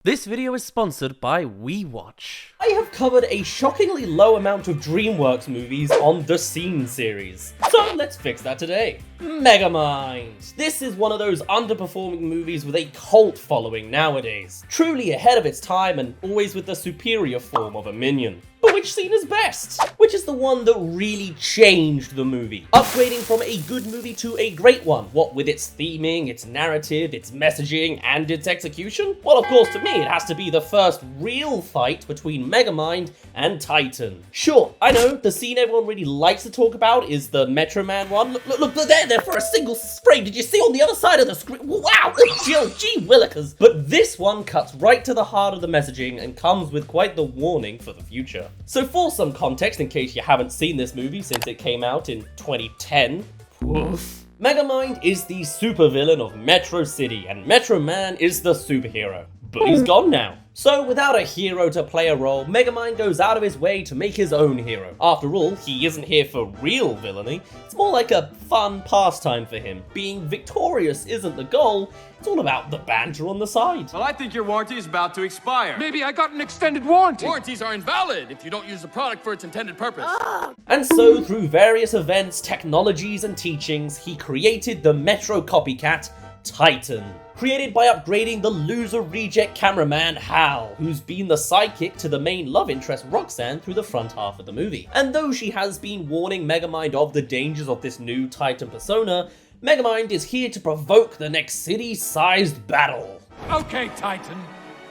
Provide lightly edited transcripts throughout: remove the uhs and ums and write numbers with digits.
This video is sponsored by WeWatch. I have covered a shockingly low amount of DreamWorks movies on the Scene series, so let's fix that today. Megamind. This is one of those underperforming movies with a cult following nowadays. Truly ahead of its time and always with the superior form of a minion. But which scene is best? Which is the one that really changed the movie? Upgrading from a good movie to a great one, what with its theming, its narrative, its messaging, and its execution? Well, of course, to me, it has to be the first real fight between Megamind and Titan. Sure, I know, the scene everyone really likes to talk about is the Metro Man one. Look, they're there for a single frame. Did you see on the other side of the screen? Wow, gee willikers. But this one cuts right to the heart of the messaging and comes with quite the warning for the future. So for some context, in case you haven't seen this movie since it came out in 2010, woof. Megamind is the supervillain of Metro City, and Metro Man is the superhero. But he's gone now. So without a hero to play a role, Megamind goes out of his way to make his own hero. After all, he isn't here for real villainy, it's more like a fun pastime for him. Being victorious isn't the goal, it's all about the banter on the side. Well, I think your warranty is about to expire. Maybe I got an extended warranty. Warranties are invalid if you don't use the product for its intended purpose. And so, through various events, technologies, and teachings, he created the Metro copycat, Titan. Created by upgrading the loser reject cameraman Hal, who's been the sidekick to the main love interest Roxanne through the front half of the movie. And though she has been warning Megamind of the dangers of this new Titan persona, Megamind is here to provoke the next city-sized battle. Okay, Titan,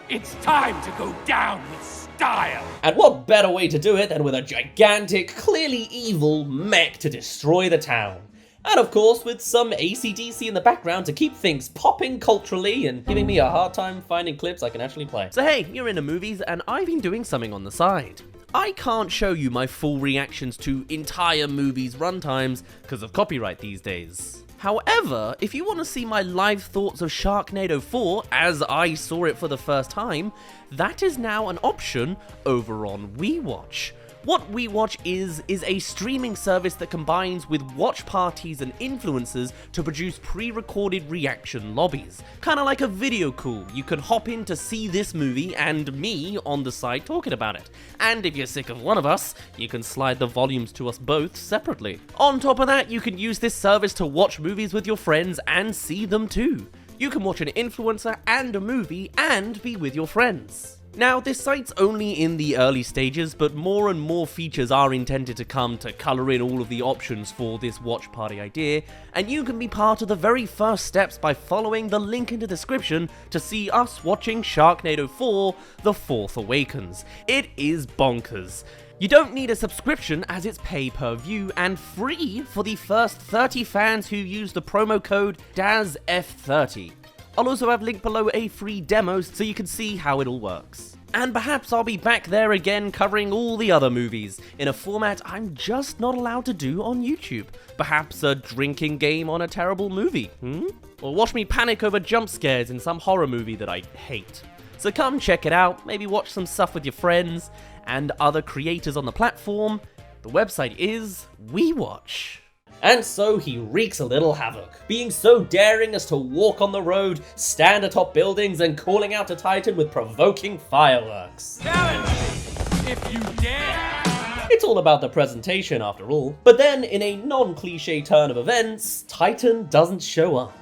it's time to go down with style. And what better way to do it than with a gigantic, clearly evil mech to destroy the town. And of course, with some AC/DC in the background to keep things popping culturally and giving me a hard time finding clips I can actually play. So hey, you're into movies and I've been doing something on the side. I can't show you my full reactions to entire movies' runtimes because of copyright these days. However, if you want to see my live thoughts of Sharknado 4 as I saw it for the first time, that is now an option over on WeWatch. What WeWatch is a streaming service that combines with watch parties and influencers to produce pre-recorded reaction lobbies. Kinda like a video call, you can hop in to see this movie and me on the side talking about it. And if you're sick of one of us, you can slide the volumes to us both separately. On top of that, you can use this service to watch movies with your friends and see them too. You can watch an influencer and a movie and be with your friends. Now, this site's only in the early stages, but more and more features are intended to come to colour in all of the options for this watch party idea, and you can be part of the very first steps by following the link in the description to see us watching Sharknado 4: The Fourth Awakens. It is bonkers. You don't need a subscription as it's pay-per-view and free for the first 30 fans who use the promo code DazzF30. I'll also have linked below a free demo so you can see how it all works. And perhaps I'll be back there again covering all the other movies, in a format I'm just not allowed to do on YouTube. Perhaps a drinking game on a terrible movie, Or watch me panic over jump scares in some horror movie that I hate. So come check it out, maybe watch some stuff with your friends and other creators on the platform. The website is WeWatch. And so he wreaks a little havoc, being so daring as to walk on the road, stand atop buildings, and calling out to Titan with provoking fireworks. Challenge me if you dare. It's all about the presentation after all. But then, in a non-cliche turn of events, Titan doesn't show up.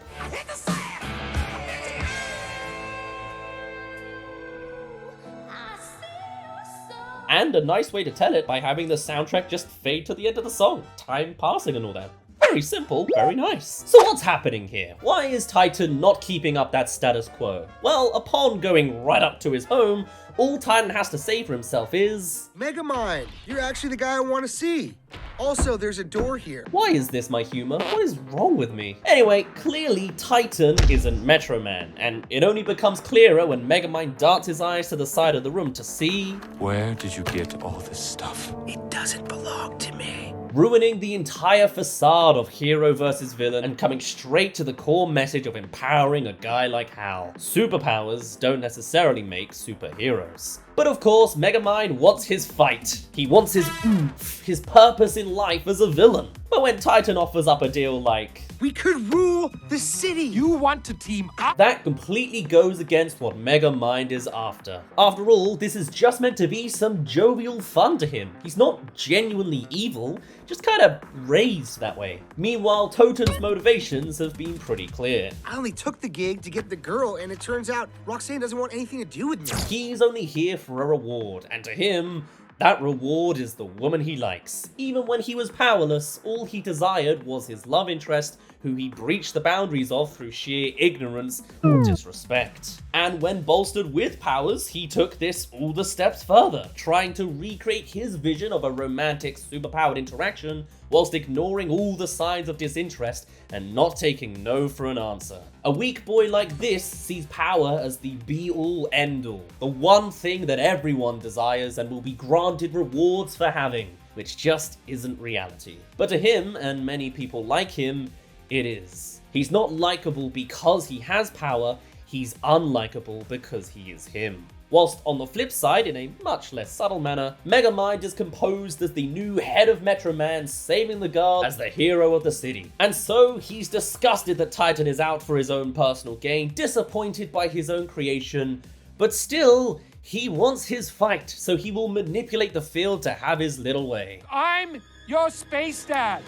And a nice way to tell it by having the soundtrack just fade to the end of the song, time passing and all that. Very simple, very nice. So what's happening here? Why is Titan not keeping up that status quo? Well, upon going right up to his home, all Titan has to say for himself is... Megamind, you're actually the guy I want to see. Also, there's a door here. Why is this my humor? What is wrong with me? Anyway, clearly Titan isn't Metro Man, and it only becomes clearer when Megamind darts his eyes to the side of the room to see... Where did you get all this stuff? It doesn't belong to me. Ruining the entire facade of hero versus villain and coming straight to the core message of empowering a guy like Hal. Superpowers don't necessarily make superheroes. But of course, Megamind wants his fight. He wants his oomph, his purpose in life as a villain. But when Titan offers up a deal like, We could rule the city. You want to team up? that completely goes against what Megamind is after. After all, this is just meant to be some jovial fun to him. He's not genuinely evil, just kind of raised that way. Meanwhile, Toten's motivations have been pretty clear. I only took the gig to get the girl, and it turns out Roxanne doesn't want anything to do with me. He's only here for a reward, and to him, that reward is the woman he likes. Even when he was powerless, all he desired was his love interest, who he breached the boundaries of through sheer ignorance or disrespect. And when bolstered with powers, he took this all the steps further, trying to recreate his vision of a romantic, superpowered interaction whilst ignoring all the signs of disinterest and not taking no for an answer. A weak boy like this sees power as the be-all, end-all, the one thing that everyone desires and will be granted rewards for having, which just isn't reality. But to him, and many people like him, it is. He's not likable because he has power, he's unlikable because he is him. Whilst on the flip side, in a much less subtle manner, Megamind is composed as the new head of Metro Man, saving the guard as the hero of the city. And so he's disgusted that Titan is out for his own personal gain, disappointed by his own creation, but still, he wants his fight, so he will manipulate the field to have his little way. I'm your space dad.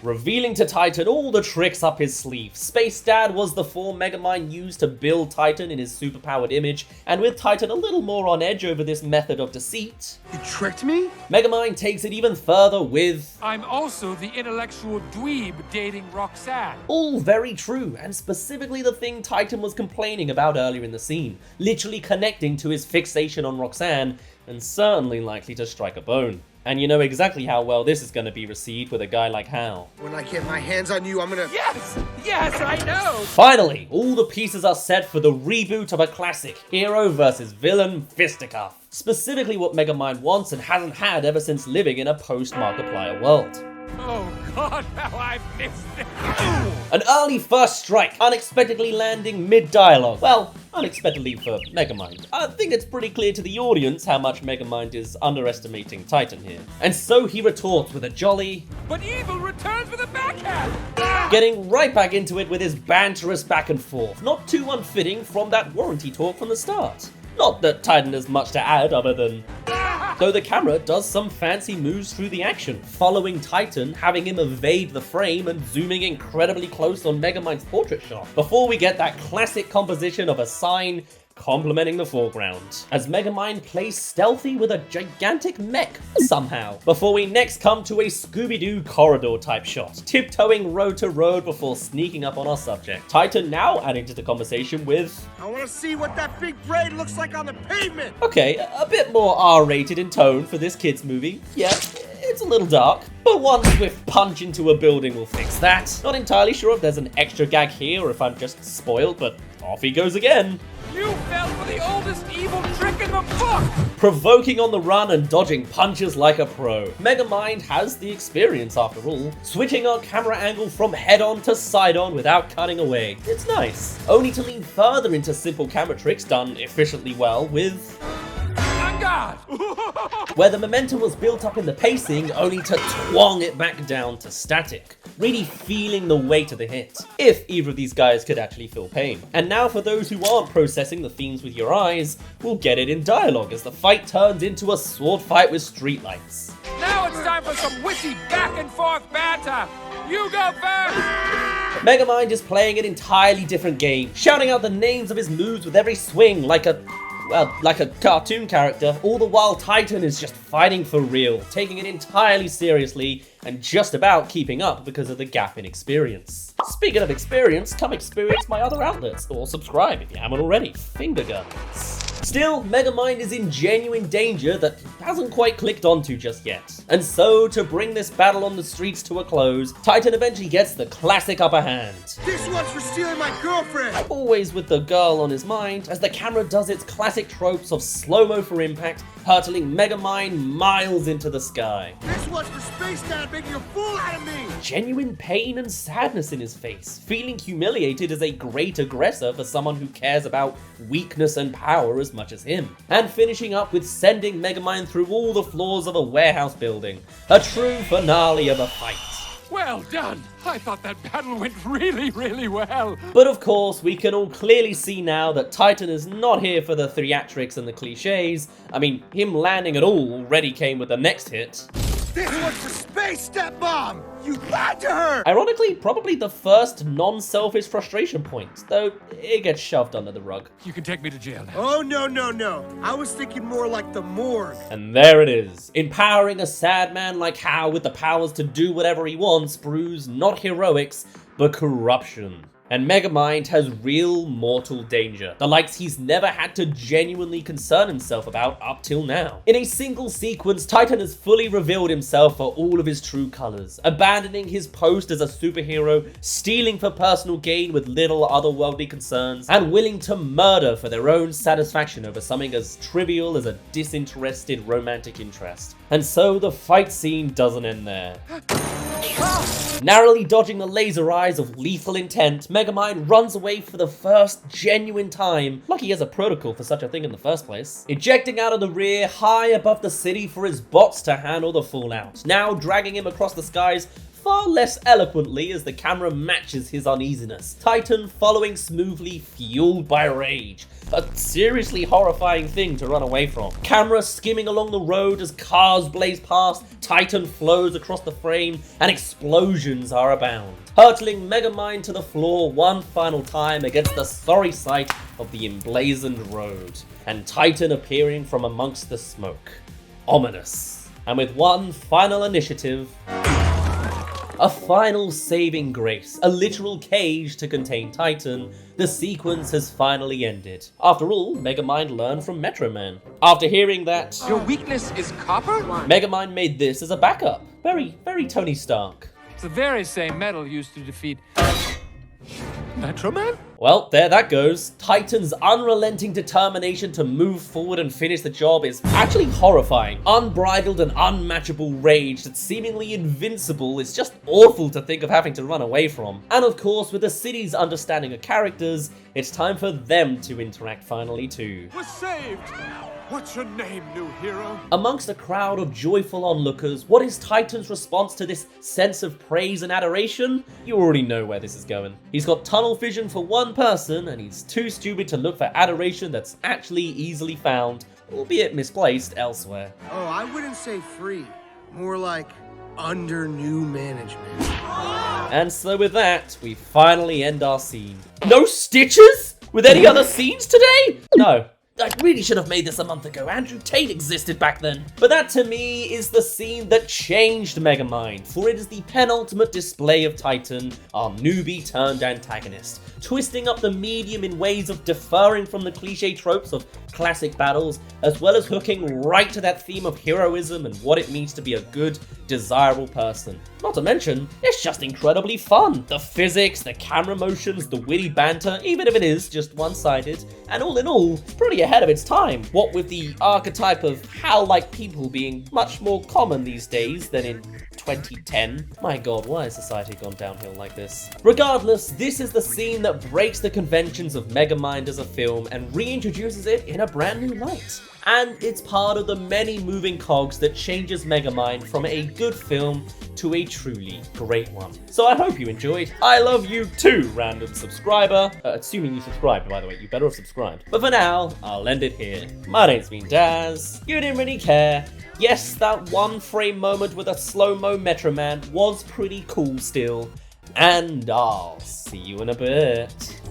Revealing to Titan all the tricks up his sleeve. Space Dad was the form Megamind used to build Titan in his superpowered image, and with Titan a little more on edge over this method of deceit, You tricked me? Megamind takes it even further with I'm also the intellectual dweeb dating Roxanne. all very true, and specifically the thing Titan was complaining about earlier in the scene, literally connecting to his fixation on Roxanne, and certainly likely to strike a bone. And you know exactly how well this is going to be received with a guy like Hal. When I get my hands on you, I'm gonna... Yes, I know. Finally, all the pieces are set for the reboot of a classic, hero versus villain fisticuff. Specifically what Megamind wants and hasn't had ever since living in a post-Markiplier world. Oh God, how I've missed it. An early first strike, unexpectedly landing mid-dialogue. Well, unexpectedly for Megamind. I think it's pretty clear to the audience how much Megamind is underestimating Titan here. And so he retorts with a jolly, But evil returns with a backhand. getting right back into it with his banterous back and forth, not too unfitting from that warranty talk from the start. Not that Titan has much to add other than... though the camera does some fancy moves through the action, following Titan, having him evade the frame and zooming incredibly close on Megamind's portrait shot, before we get that classic composition of a sign complementing the foreground, as Megamind plays stealthy with a gigantic mech somehow, before we next come to a Scooby-Doo corridor type shot, tiptoeing road to road before sneaking up on our subject. Titan now adding to the conversation with, I wanna see what that big braid looks like on the pavement! okay, a bit more R-rated in tone for this kid's movie. Yeah, it's a little dark, but one swift punch into a building will fix that. Not entirely sure if there's an extra gag here or if I'm just spoiled, but off he goes again. You fell for the oldest evil trick in the book. Provoking on the run and dodging punches like a pro. Megamind has the experience after all, switching our camera angle from head-on to side-on without cutting away. It's nice. Only to lean further into simple camera tricks done efficiently well with... On guard. where the momentum was built up in the pacing, only to twang it back down to static. Really feeling the weight of the hit, if either of these guys could actually feel pain. And now for those who aren't processing the themes with your eyes, we'll get it in dialogue as the fight turns into a sword fight with streetlights. Now it's time for some witty back and forth banter. You go first. Megamind is playing an entirely different game, shouting out the names of his moves with every swing like a cartoon character, all the while Titan is just fighting for real, taking it entirely seriously, and just about keeping up because of the gap in experience. Speaking of experience, come experience my other outlets, or subscribe if you haven't already. Finger guns. Still, Megamind is in genuine danger that he hasn't quite clicked onto just yet. And so, to bring this battle on the streets to a close, Titan eventually gets the classic upper hand. This one's for stealing my girlfriend! Always with the girl on his mind, as the camera does its classic tropes of slow-mo for impact, hurtling Megamind miles into the sky. This one's for Space Dad making a fool out of me! genuine pain and sadness in his face. Feeling humiliated as a great aggressor for someone who cares about weakness and power as much as him. And finishing up with sending Megamind through all the floors of a warehouse building. A true finale of a fight. Well done! I thought that battle went really, really well. But of course, we can all clearly see now that Titan is not here for the theatrics and the cliches. I mean, him landing at all already came with the next hit. This was the space step bomb! You lied to her! Ironically, probably the first non-selfish frustration point, though it gets shoved under the rug. You can take me to jail now. Oh, no. I was thinking more like the morgue. And there it is, empowering a sad man like Hal with the powers to do whatever he wants brews not heroics, but corruption. And Megamind has real mortal danger, the likes he's never had to genuinely concern himself about up till now. In a single sequence, Titan has fully revealed himself for all of his true colors, abandoning his post as a superhero, stealing for personal gain with little otherworldly concerns, and willing to murder for their own satisfaction over something as trivial as a disinterested romantic interest. And so the fight scene doesn't end there. Narrowly dodging the laser eyes of lethal intent, Megamind runs away for the first genuine time, like he has a protocol for such a thing in the first place. Ejecting out of the rear, high above the city for his bots to handle the fallout, now dragging him across the skies far less eloquently as the camera matches his uneasiness. Titan following smoothly, fueled by rage. A seriously horrifying thing to run away from. Camera skimming along the road as cars blaze past, Titan flows across the frame, and explosions are abound. Hurtling Megamind to the floor one final time against the sorry sight of the emblazoned road, and Titan appearing from amongst the smoke. Ominous. And with one final initiative, a final saving grace, a literal cage to contain Titan, the sequence has finally ended. After all, Megamind learned from Metro Man. After hearing that, Your weakness is copper? Megamind made this as a backup. Very, very Tony Stark. It's the very same metal used to defeat Metro Man? Well, there that goes. Titan's unrelenting determination to move forward and finish the job is actually horrifying. Unbridled and unmatchable rage that's seemingly invincible is just awful to think of having to run away from. And of course, with the city's understanding of characters, it's time for them to interact finally too. Was saved! What's your name, new hero? Amongst a crowd of joyful onlookers, what is Titan's response to this sense of praise and adoration? You already know where this is going. He's got tunnel vision for one person, and he's too stupid to look for adoration that's actually easily found, albeit misplaced, elsewhere. Oh, I wouldn't say free. More like under new management. And so with that, we finally end our scene. No stitches? With any other scenes today? No. I really should have made this a month ago. Andrew Tate existed back then. But that to me is the scene that changed Megamind, for it is the penultimate display of Titan, our newbie turned antagonist, twisting up the medium in ways of deferring from the cliche tropes of classic battles, as well as hooking right to that theme of heroism and what it means to be a good, desirable person. Not to mention, it's just incredibly fun. The physics, the camera motions, the witty banter, even if it is just one-sided, and all in all, pretty ahead of its time. What with the archetype of Hal-like people being much more common these days than in 2010. My god, why has society gone downhill like this? Regardless, this is the scene that breaks the conventions of Megamind as a film and reintroduces it in a brand new light. And it's part of the many moving cogs that changes Megamind from a good film to a truly great one. So I hope you enjoyed. I love you too, random subscriber. Assuming you subscribed, by the way, you better have subscribed. But for now, I'll end it here. My name's been Dazz. You didn't really care. Yes, that one frame moment with a slow-mo Metro Man was pretty cool still. And I'll see you in a bit.